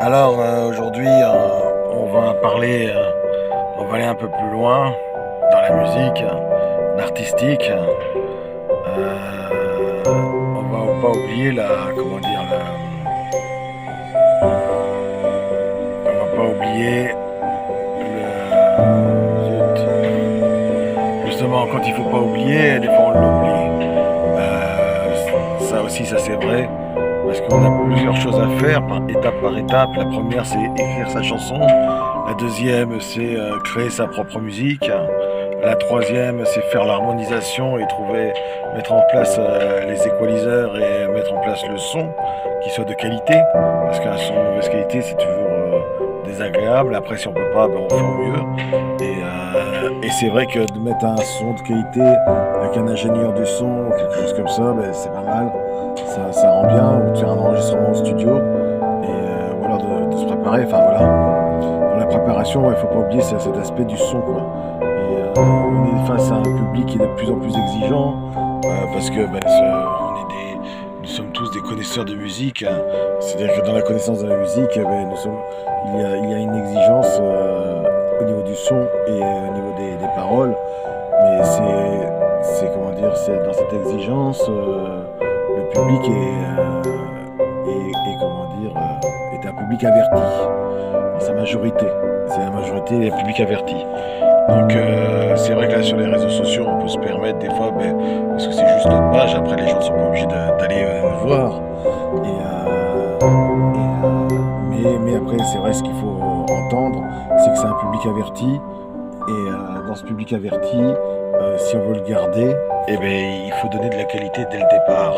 Alors aujourd'hui, on va parler, on va aller un peu plus loin dans la musique, l'artistique. On va pas oublier on va pas oublier justement quand il faut pas oublier, des fois on l'oublie. Ça aussi, ça c'est vrai. Parce qu'on a plusieurs choses à faire, étape par étape. La première, c'est écrire sa chanson. La deuxième, c'est créer sa propre musique. La troisième, c'est faire l'harmonisation et mettre en place les équaliseurs et mettre en place le son qui soit de qualité. Parce qu'un son de mauvaise qualité, c'est toujours désagréable. Après, si on peut pas, ben, on fait au mieux. Et c'est vrai que de mettre un son de qualité avec un ingénieur du son ou quelque chose comme ça, ben, c'est pas mal. Ça rend bien, ou de faire un enregistrement au studio, ou alors de se préparer, enfin voilà. Dans la préparation, il faut pas oublier cet aspect du son, quoi. On est face à un public qui est de plus en plus exigeant, parce que nous sommes tous des connaisseurs de musique, hein. C'est-à-dire que dans la connaissance de la musique, il y a une exigence au niveau du son et au niveau des paroles, mais c'est comment dire, c'est dans cette exigence. Le public est un public averti dans sa majorité. C'est la majorité des publics avertis. Donc c'est vrai que là sur les réseaux sociaux on peut se permettre des fois, parce que c'est juste notre page, après les gens ne sont pas obligés d'aller nous voir. Mais après c'est vrai, ce qu'il faut entendre, c'est que c'est un public averti. Et dans ce public averti, si on veut le garder, il faut donner de la qualité dès le départ.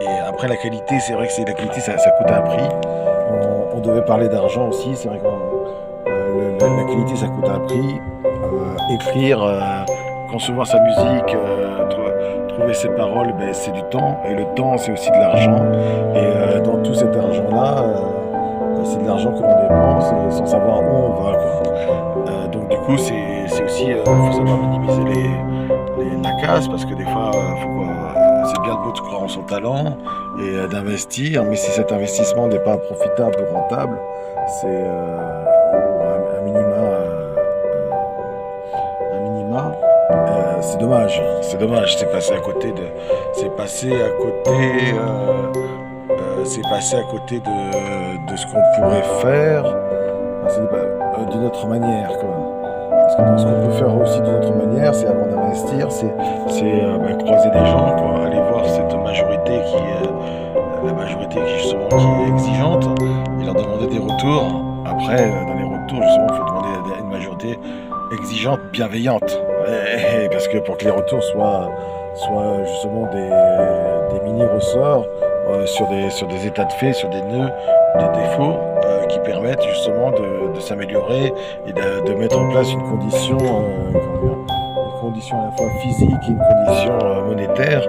Et après la qualité, c'est vrai que la qualité, ça coûte un prix. On devait parler d'argent aussi, c'est vrai que la qualité, ça coûte un prix. Écrire, concevoir sa musique, trouver ses paroles, c'est du temps. Et le temps, c'est aussi de l'argent. Et dans tout cet argent-là, c'est de l'argent que l'on dépense sans savoir où on va, quoi. Donc du coup, c'est aussi, faut savoir minimiser la casse, parce que des fois, c'est bien de beau de croire en son talent et d'investir, mais si cet investissement n'est pas profitable ou rentable, c'est un minima, c'est dommage. C'est dommage. C'est passé à côté de ce qu'on pourrait faire, d'une autre manière, quoi. Parce que dans ce qu'on peut faire aussi d'une autre manière, c'est avant d'investir, c'est croiser des gens, quoi, aller voir cette majorité la majorité qui justement qui est exigeante, et leur demander des retours. Après, dans les retours, justement, il faut demander à une majorité exigeante, bienveillante, parce que pour que les retours soient justement des mini ressorts sur des états de fait, sur des nœuds, des défauts qui permettent justement de s'améliorer et de mettre en place une condition à la fois physique et une condition monétaire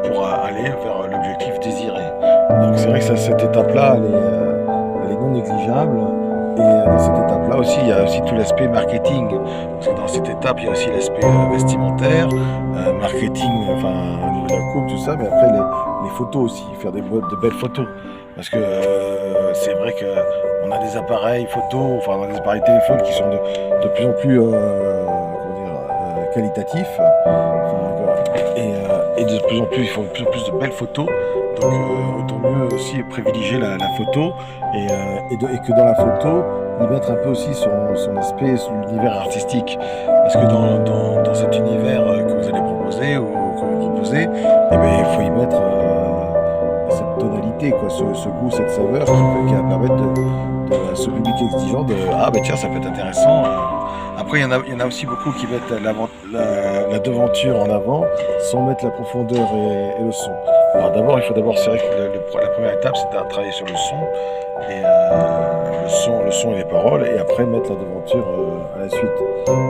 pour aller vers l'objectif désiré. Donc c'est vrai que cette étape-là, elle est non négligeable. Et dans cette étape-là aussi, il y a aussi tout l'aspect marketing. Parce que dans cette étape, il y a aussi l'aspect vestimentaire, marketing, enfin au niveau de la coupe, tout ça, mais après les photos aussi, faire de belles photos. Parce que c'est vrai qu'on a des appareils photo, enfin on a des appareils téléphones qui sont de plus en plus qualitatifs. Et de plus en plus, ils font de plus en plus de belles photos. Donc autant mieux aussi privilégier la photo et que dans la photo, y mettre un peu aussi son aspect, l'univers artistique. Parce que dans cet univers que vous allez proposer ou que vous proposez, il faut y mettre cette tonalité, quoi, ce goût, cette saveur qui va permettre de ce public exigeant tiens, ça peut être intéressant. Après, il y en a aussi beaucoup qui mettent la devanture en avant sans mettre la profondeur et le son. Alors c'est vrai que la première étape, c'est de travailler sur le son, et le son et les paroles, et après mettre la devanture à la suite.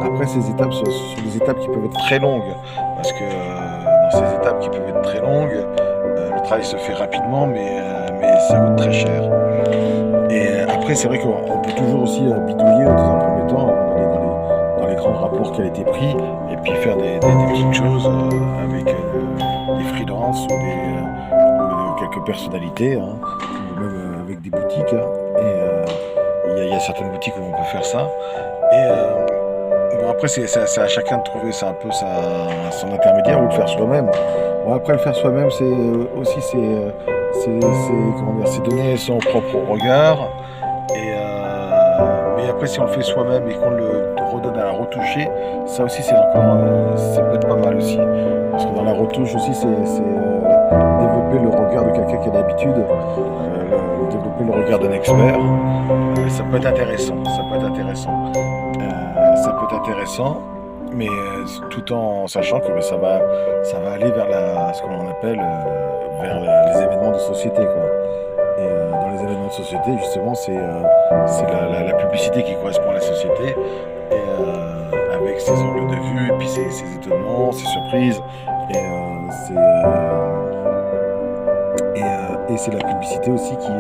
Après, ces étapes, ce sont des étapes qui peuvent être très longues, parce que dans ces étapes qui peuvent être très longues, le travail se fait rapidement, mais ça coûte très cher. Et après, c'est vrai qu'on peut toujours aussi bidouiller dans un premier temps, avant d'aller dans les grands rapports qui a été pris, et puis faire des petites choses avec des freelances ou quelques personnalités, hein, ou même avec avec des boutiques, hein, et il y a certaines boutiques où on peut faire ça. Et bon, après, c'est à chacun de trouver ça un peu son intermédiaire ou le faire soi-même. Bon, après, le faire soi-même, comment dire, c'est donner son propre regard. Mais après, si on le fait soi-même et qu'on le redonne à la retoucher, ça aussi, ça peut être pas mal aussi. Parce que dans la retouche aussi, développer le regard de quelqu'un qui a l'habitude, développer le regard d'un expert. Ça peut être intéressant. Ça peut être intéressant, mais tout en sachant que ça va aller vers ce qu'on appelle vers les événements de société, quoi. Et dans les événements de société, justement, c'est la publicité qui correspond à la société, et avec ses angles de vue, et puis ses étonnements, ses surprises, et c'est la publicité aussi qui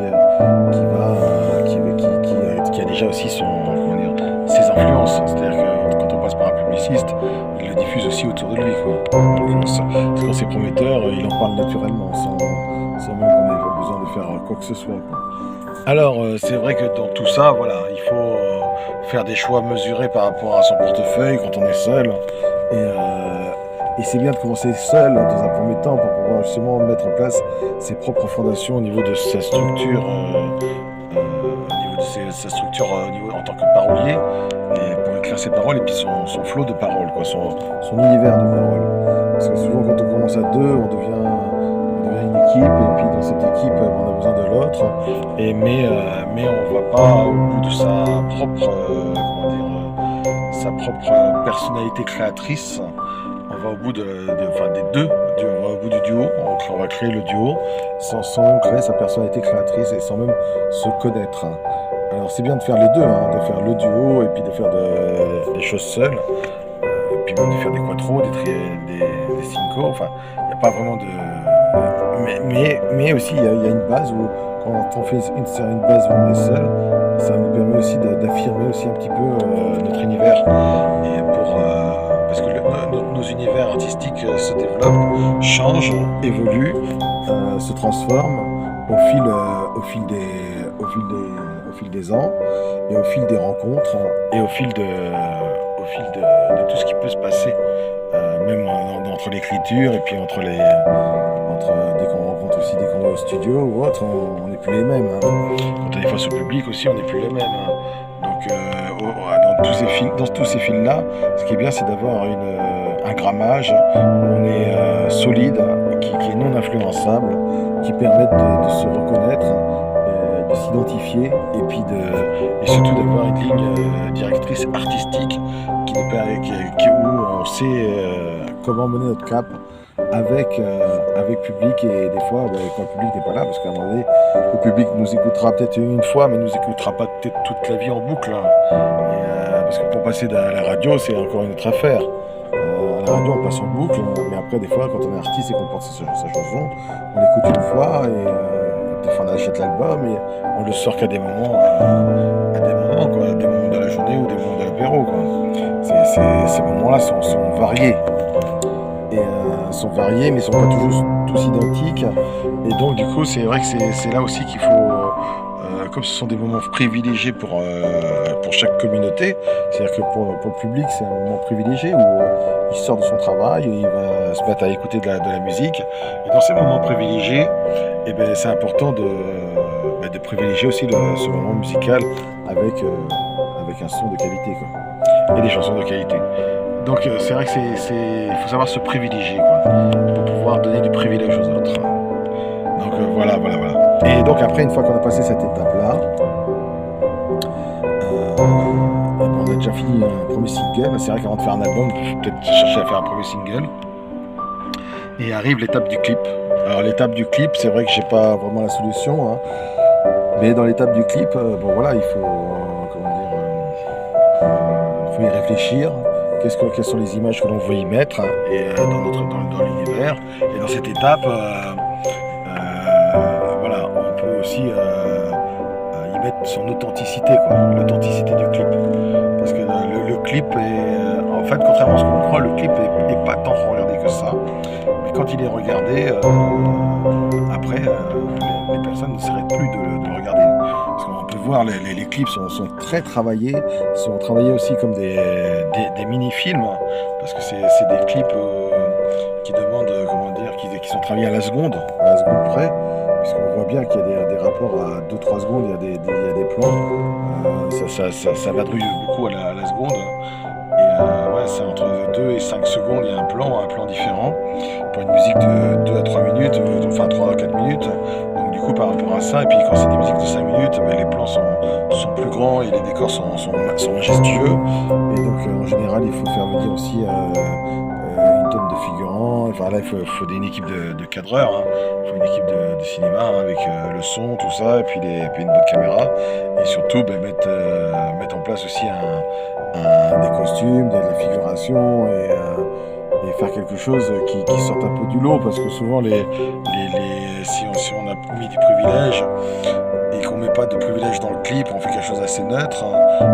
a déjà aussi ses influences. C'est-à-dire que quand on passe par un publiciste, il le diffuse aussi autour de lui, quoi. Donc, quand c'est prometteur, il en parle naturellement, sans même qu'on ait besoin de faire quoi que ce soit, quoi. Alors, c'est vrai que dans tout ça, voilà, il faut faire des choix mesurés par rapport à son portefeuille quand on est seul. Et c'est bien de commencer seul dans un premier temps pour pouvoir justement mettre en place ses propres fondations au niveau de sa structure, en tant que parolier, et pour écrire ses paroles et puis son flot de paroles, quoi, son univers de paroles. Parce que souvent quand on commence à deux, on devient une équipe, et puis dans cette équipe, on a besoin de l'autre, mais on va pas au bout de sa propre personnalité créatrice. On va au bout des deux, on va au bout du duo, on va créer le duo sans même créer sa personnalité créatrice et sans même se connaître. Alors c'est bien de faire les deux, hein, de faire le duo et puis de faire des choses seules, et puis même de faire des quattros, des cinco, enfin il n'y a pas vraiment de... Mais aussi il y a une base où quand on fait une base où on est seul, ça nous permet aussi d'affirmer aussi un petit peu notre univers, et parce que nos univers artistiques se développent, changent, évoluent, se transforment au fil des ans, et au fil des rencontres, et au fil de tout ce qui peut se passer, même entre l'écriture, et puis dès qu'on rencontre aussi, dès qu'on est au studio ou autre, on n'est plus les mêmes, hein. Quand on est face au public aussi, on n'est plus les mêmes, hein. Donc dans tous ces fils-là, ce qui est bien, c'est d'avoir un grammage où on est solide, qui est non influençable, qui permettent de se reconnaître, de s'identifier, et puis et surtout d'avoir une ligne directrice artistique où on sait comment mener notre cap avec public. Et des fois, quand le public n'est pas là, parce qu'à un moment donné, le public nous écoutera peut-être une fois, mais nous écoutera pas peut-être toute la vie en boucle, hein. Parce que pour passer à la radio, c'est encore une autre affaire. À la radio, on passe en boucle, mais après, des fois, quand on est artiste et qu'on porte sa chanson, on l'écoute une fois, et des fois on achète l'album, et on le sort qu'à des moments, quoi, des moments de la journée ou des moments de l'apéro, quoi. Ces moments-là sont variés. Sont variés, mais ne sont pas toujours tous identiques. Et donc, du coup, c'est vrai que c'est là aussi qu'il faut, comme ce sont des moments privilégiés pour chaque communauté, c'est-à-dire que pour le public, c'est un moment privilégié où il sort de son travail, et il va se mettre à écouter de la musique. Et dans ces moments privilégiés, c'est important de privilégier aussi ce moment musical avec un son de qualité, quoi, et des chansons de qualité. Donc c'est vrai que il faut savoir se privilégier, quoi, pour pouvoir donner du privilège aux autres. Donc voilà. Et donc après, une fois qu'on a passé cette étape-là, on a déjà fini un premier single. C'est vrai qu'avant de faire un album, il faut peut-être chercher à faire un premier single. Et arrive l'étape du clip. Alors l'étape du clip, c'est vrai que j'ai pas vraiment la solution, hein, mais dans l'étape du clip, il faut faut y réfléchir. Quelles sont les images que l'on veut y mettre, hein, et dans l'univers. Et dans cette étape, on peut aussi y mettre son authenticité, quoi, l'authenticité du clip. Parce que le clip est, en fait, contrairement à ce qu'on croit, le clip n'est pas tant regardé que ça. Mais quand il est regardé, après, les personnes ne s'arrêtent plus de le regarder. Parce qu'on peut voir, les clips sont très travaillés, sont travaillés aussi comme des mini-films, parce que c'est des clips qui demandent, comment dire, qui sont travaillés à la seconde près, puisqu'on voit bien qu'il y a des rapports à 2-3 secondes, il y a des plans, ça vadrouille beaucoup à la seconde. Et ouais, c'est entre 2 et 5 secondes, il y a un plan différent. Pour une musique de 2 à 3 minutes, enfin 3 à 4 minutes. Donc du coup, par rapport à ça, et puis quand c'est des musiques de 5 minutes, ben, les plans sont plus grands et les décors sont majestueux. Et donc en général, il faut faire venir aussi une tonne de figurants. Enfin là, il faut une équipe de cadreurs, hein. Il faut une équipe de cinéma, hein, avec le son, tout ça, et puis une bonne caméra. Et surtout, ben, mettre en place aussi des costumes, de la figuration et faire quelque chose qui sorte un peu du lot, parce que souvent si on a mis du privilège et qu'on met pas de privilège dans le clip, on fait quelque chose d'assez neutre, hein.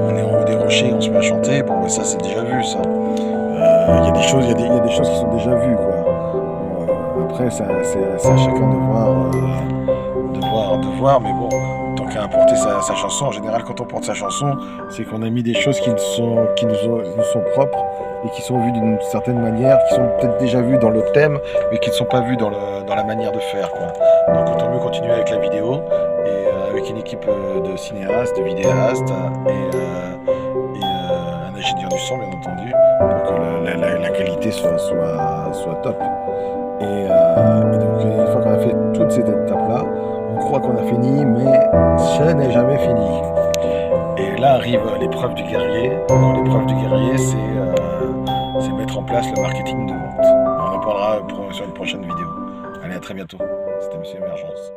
On est en haut des rochers, on se met à chanter, bon, ça c'est déjà vu, ça. Il y a des choses qui sont déjà vues, quoi. Bon, après c'est à chacun de voir, mais bon, tant qu'à apporter sa chanson, en général quand on porte sa chanson, c'est qu'on a mis des choses qui nous sont propres et qui sont vues d'une certaine manière, qui sont peut-être déjà vues dans le thème, mais qui ne sont pas vues dans la manière de faire, quoi. Donc autant mieux continuer avec la vidéo, et avec une équipe de cinéastes, de vidéastes, et un ingénieur du son, bien entendu, pour que la qualité soit top. Et donc une fois qu'on a fait toutes ces étapes-là, on croit qu'on a fini, mais ce n'est jamais fini. Et là arrive l'épreuve du guerrier. Dans l'épreuve du guerrier, c'est mettre en place le marketing de vente. On en parlera sur une prochaine vidéo. Allez, à très bientôt. C'était Monsieur Emergence.